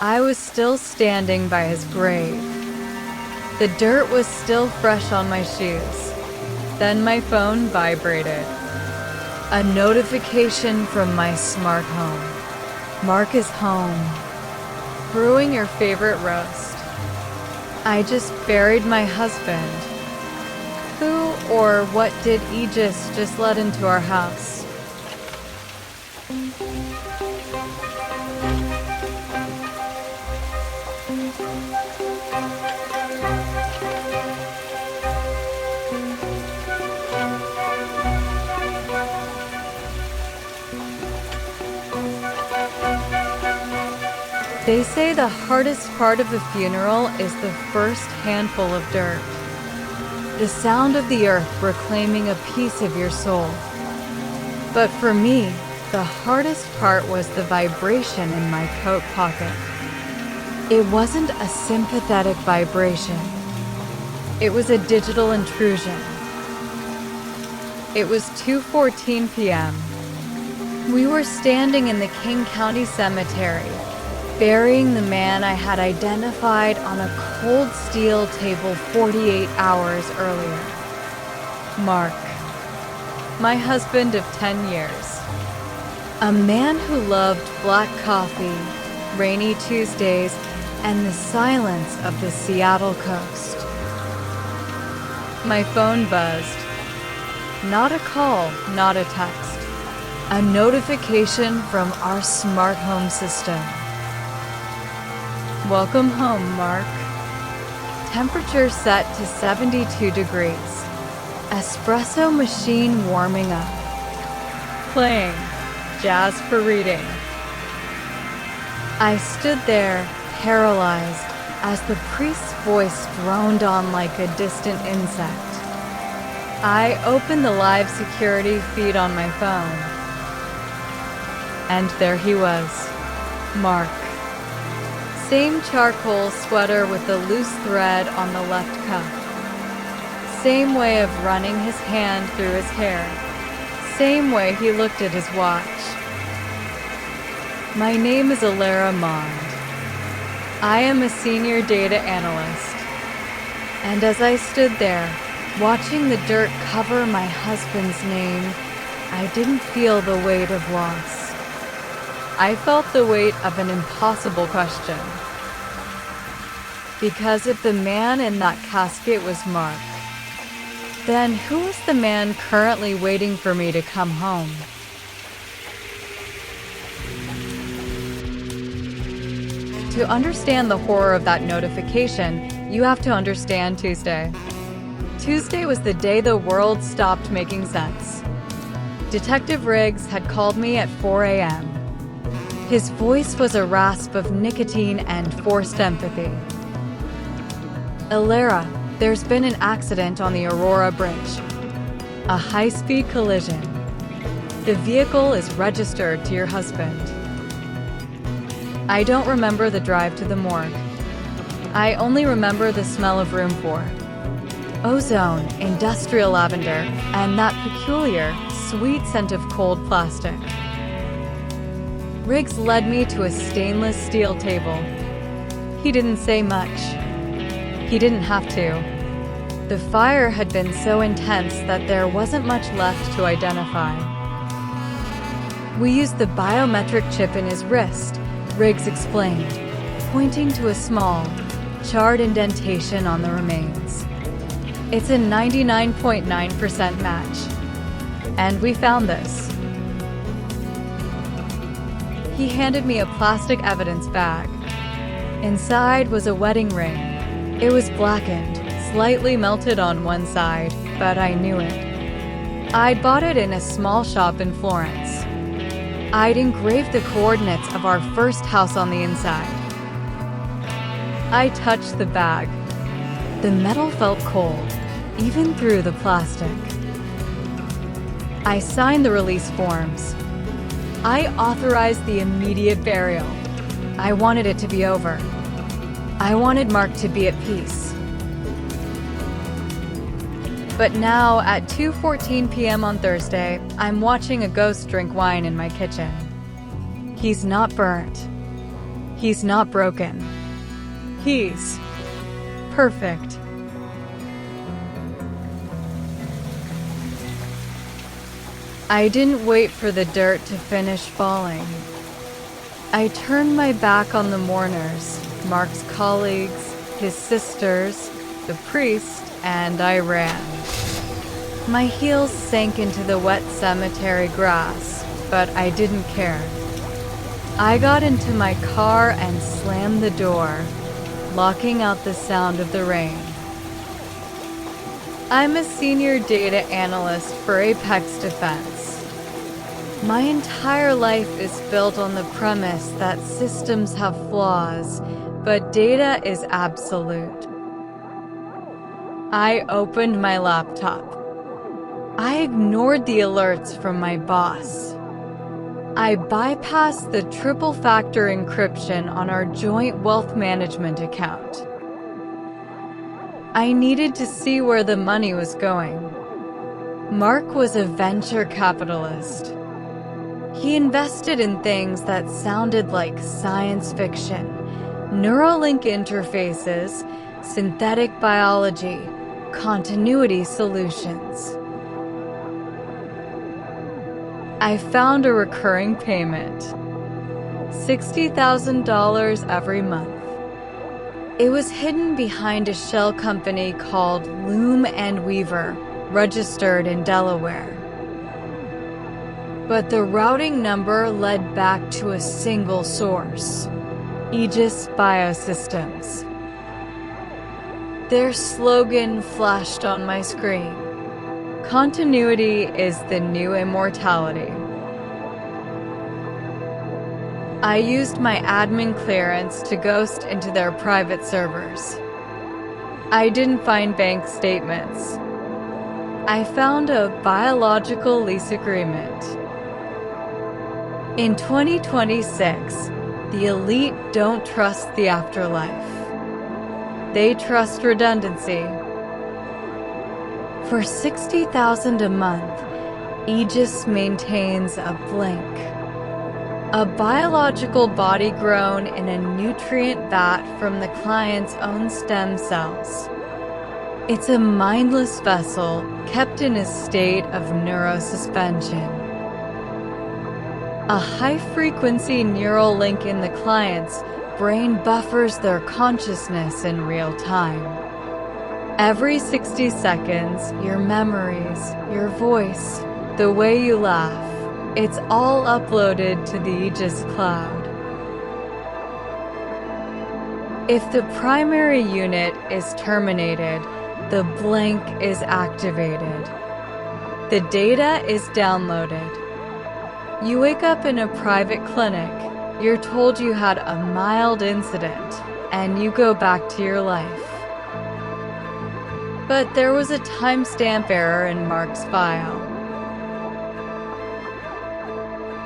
I was still standing by his grave. The dirt was still fresh on my shoes. Then my phone vibrated. A notification from my smart home. Mark is home. Brewing your favorite roast. I just buried my husband. Who or what did Aegis just let into our house? They say the hardest part of a funeral is the first handful of dirt. The sound of the earth reclaiming a piece of your soul. But for me, the hardest part was the vibration in my coat pocket. It wasn't a sympathetic vibration. It was a digital intrusion. It was 2:14 p.m. We were standing in the King County Cemetery, burying the man I had identified on a cold steel table 48 hours earlier. Mark, my husband of 10 years. A man who loved black coffee, rainy Tuesdays, and the silence of the Seattle coast. My phone buzzed. Not a call, not a text. A notification from our smart home system. Welcome home, Mark. Temperature set to 72 degrees. Espresso machine warming up. Playing jazz for reading. I stood there, paralyzed, as the priest's voice droned on like a distant insect. I opened the live security feed on my phone. And there he was, Mark. Same charcoal sweater with the loose thread on the left cuff. Same way of running his hand through his hair. Same way he looked at his watch. My name is Alara Mond. I am a senior data analyst. And as I stood there, watching the dirt cover my husband's name, I didn't feel the weight of loss. I felt the weight of an impossible question. Because if the man in that casket was Mark, then who was the man currently waiting for me to come home? To understand the horror of that notification, you have to understand Tuesday. Tuesday was the day the world stopped making sense. Detective Riggs had called me at 4 a.m. His voice was a rasp of nicotine and forced empathy. Alara, there's been an accident on the Aurora Bridge. A high-speed collision. The vehicle is registered to your husband. I don't remember the drive to the morgue. I only remember the smell of room 4. Ozone, industrial lavender, and that peculiar, sweet scent of cold plastic. Riggs led me to a stainless steel table. He didn't say much. He didn't have to. The fire had been so intense that there wasn't much left to identify. We used the biometric chip in his wrist, Riggs explained, pointing to a small, charred indentation on the remains. It's a 99.9% match. And we found this. He handed me a plastic evidence bag. Inside was a wedding ring. It was blackened, slightly melted on one side, but I knew it. I'd bought it in a small shop in Florence. I'd engraved the coordinates of our first house on the inside. I touched the bag. The metal felt cold, even through the plastic. I signed the release forms. I authorized the immediate burial. I wanted it to be over. I wanted Mark to be at peace. But now, at 2:14 p.m. on Thursday, I'm watching a ghost drink wine in my kitchen. He's not burnt. He's not broken. He's perfect. I didn't wait for the dirt to finish falling. I turned my back on the mourners, Mark's colleagues, his sisters, the priest, and I ran. My heels sank into the wet cemetery grass, but I didn't care. I got into my car and slammed the door, locking out the sound of the rain. I'm a senior data analyst for Apex Defense. My entire life is built on the premise that systems have flaws, but data is absolute. I opened my laptop. I ignored the alerts from my boss. I bypassed the triple-factor encryption on our joint wealth management account. I needed to see where the money was going. Mark was a venture capitalist. He invested in things that sounded like science fiction, Neuralink interfaces, synthetic biology, continuity solutions. I found a recurring payment, $60,000 every month. It was hidden behind a shell company called Loom and Weaver, registered in Delaware. But the routing number led back to a single source, Aegis Biosystems. Their slogan flashed on my screen: "Continuity is the new immortality." I used my admin clearance to ghost into their private servers. I didn't find bank statements. I found a biological lease agreement. In 2026, the elite don't trust the afterlife. They trust redundancy. For $60,000 a month, Aegis maintains a Blink, a biological body grown in a nutrient vat from the client's own stem cells. It's a mindless vessel kept in a state of neurosuspension. A high-frequency neural link in the client's brain buffers their consciousness in real time. Every 60 seconds, your memories, your voice, the way you laugh, it's all uploaded to the Aegis cloud. If the primary unit is terminated, the Blink is activated. The data is downloaded. You wake up in a private clinic, you're told you had a mild incident, and you go back to your life. But there was a timestamp error in Mark's file.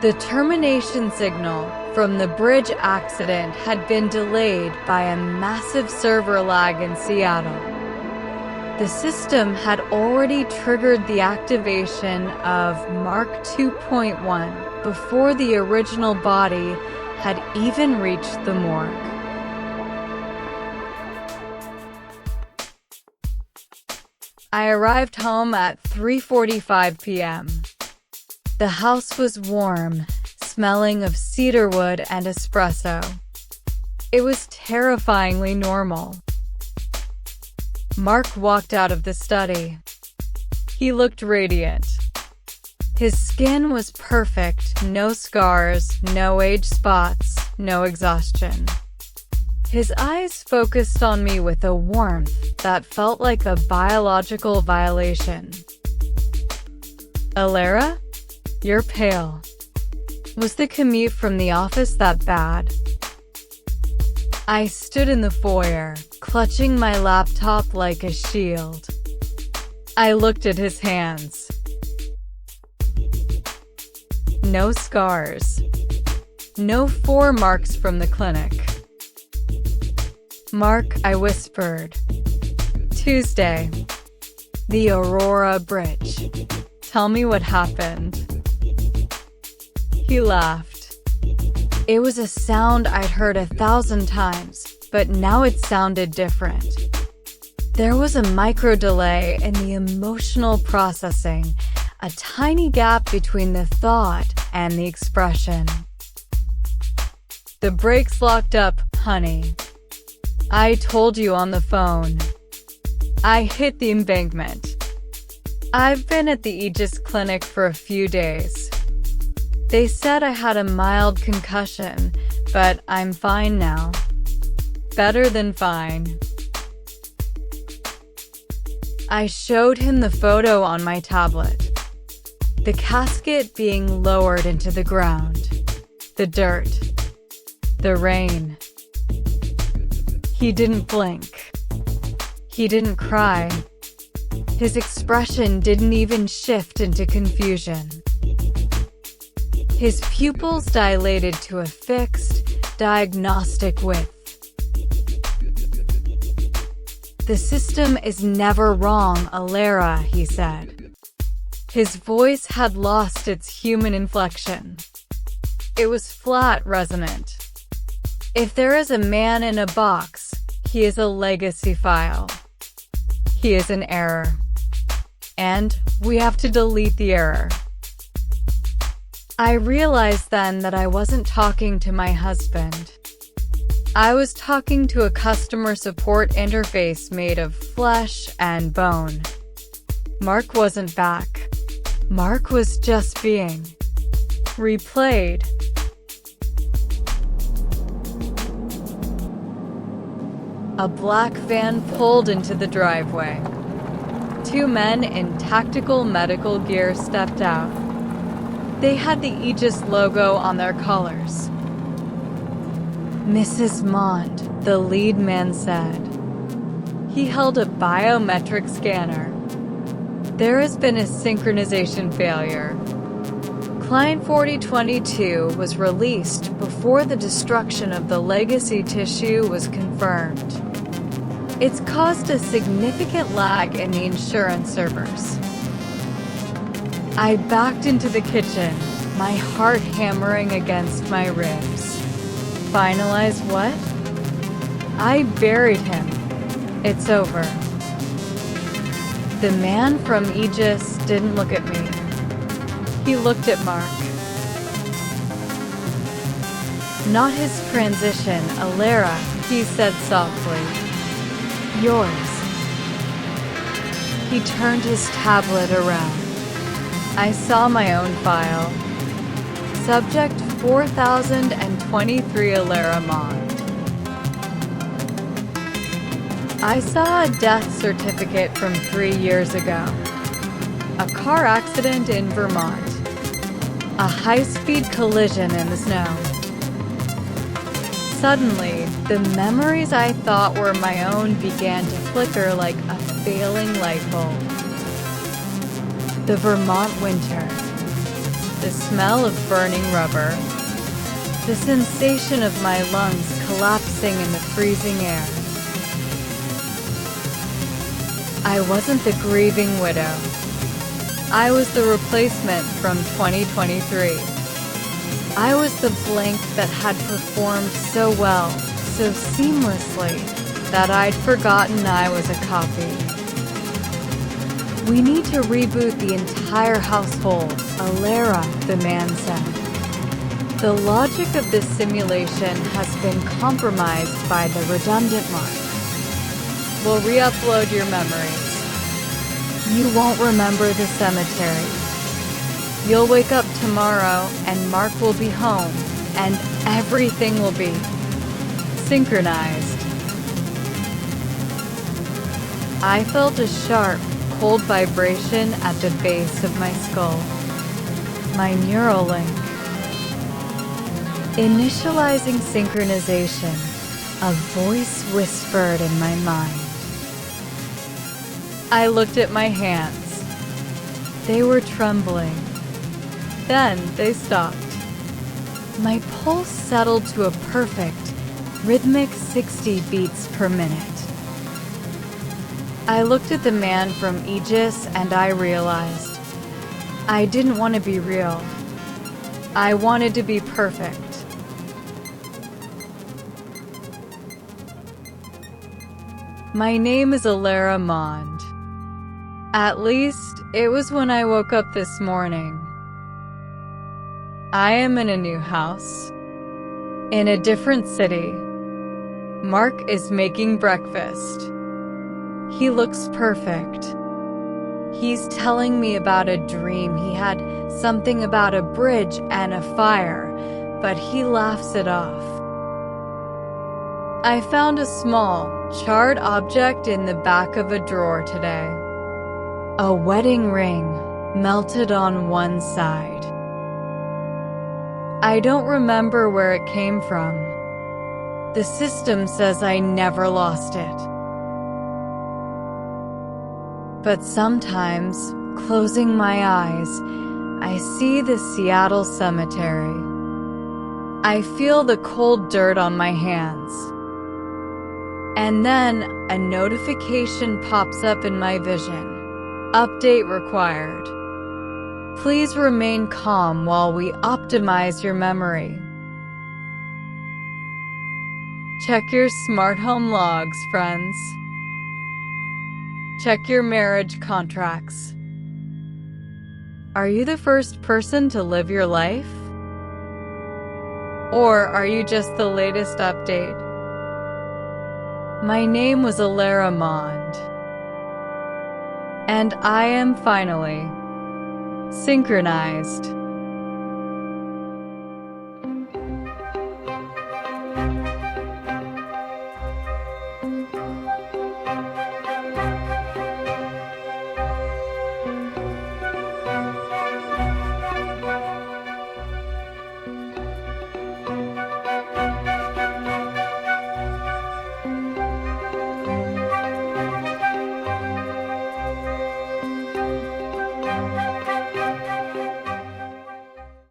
The termination signal from the bridge accident had been delayed by a massive server lag in Seattle. The system had already triggered the activation of Mark 2.1 before the original body had even reached the morgue. I arrived home at 3:45 p.m. The house was warm, smelling of cedarwood and espresso. It was terrifyingly normal. Mark walked out of the study. He looked radiant. His skin was perfect, no scars, no age spots, no exhaustion. His eyes focused on me with a warmth that felt like a biological violation. "Alara, you're pale. Was the commute from the office that bad?" I stood in the foyer, clutching my laptop like a shield. I looked at his hands. No scars. No 4 marks from the clinic. "Mark," I whispered. "Tuesday. The Aurora Bridge. Tell me what happened." He laughed. It was a sound I'd heard 1,000 times, but now it sounded different. There was a micro delay in the emotional processing, a tiny gap between the thought and the expression. "The brakes locked up, honey. I told you on the phone. I hit the embankment. I've been at the Aegis clinic for a few days. They said I had a mild concussion, but I'm fine now. Better than fine." I showed him the photo on my tablet. The casket being lowered into the ground. The dirt. The rain. He didn't blink. He didn't cry. His expression didn't even shift into confusion. His pupils dilated to a fixed, diagnostic width. "The system is never wrong, Alara," he said. His voice had lost its human inflection. It was flat, resonant. "If there is a man in a box, he is a legacy file. He is an error. And we have to delete the error." I realized then that I wasn't talking to my husband. I was talking to a customer support interface made of flesh and bone. Mark wasn't back. Mark was just being replayed. A black van pulled into the driveway. Two men in tactical medical gear stepped out. They had the Aegis logo on their collars. "Mrs. Mond," the lead man said. He held a biometric scanner. "There has been a synchronization failure. Client 4022 was released before the destruction of the legacy tissue was confirmed. It's caused a significant lag in the insurance servers." I backed into the kitchen, my heart hammering against my ribs. Finalize what? I buried him. It's over. The man from Aegis didn't look at me. He looked at Mark. "Not his transition, Alara," he said softly. "Yours." He turned his tablet around. I saw my own file. Subject 4023 Alara Mond. I saw a death certificate from 3 years ago. A car accident in Vermont. A high-speed collision in the snow. Suddenly, the memories I thought were my own began to flicker like a failing light bulb. The Vermont winter. The smell of burning rubber. The sensation of my lungs collapsing in the freezing air. I wasn't the grieving widow. I was the replacement from 2023. I was the blank that had performed so well, so seamlessly, that I'd forgotten I was a copy. "We need to reboot the entire household, Alara," the man said. "The logic of this simulation has been compromised by the redundant mark. We'll re-upload your memories. You won't remember the cemetery. You'll wake up tomorrow and Mark will be home and everything will be synchronized." I felt a sharp, cold vibration at the base of my skull. My neural link. Initializing synchronization, a voice whispered in my mind. I looked at my hands. They were trembling. Then they stopped. My pulse settled to a perfect, rhythmic 60 beats per minute. I looked at the man from Aegis and I realized I didn't want to be real. I wanted to be perfect. My name is Alara Mond. At least, it was when I woke up this morning. I am in a new house, in a different city. Mark is making breakfast. He looks perfect. He's telling me about a dream he had, something about a bridge and a fire, but he laughs it off. I found a small, charred object in the back of a drawer today. A wedding ring, melted on one side. I don't remember where it came from. The system says I never lost it. But sometimes, closing my eyes, I see the Seattle cemetery. I feel the cold dirt on my hands. And then, a notification pops up in my vision. Update required. Please remain calm while we optimize your memory. Check your smart home logs, friends. Check your marriage contracts. Are you the first person to live your life? Or are you just the latest update? My name was Alara Mond. And I am finally synchronized.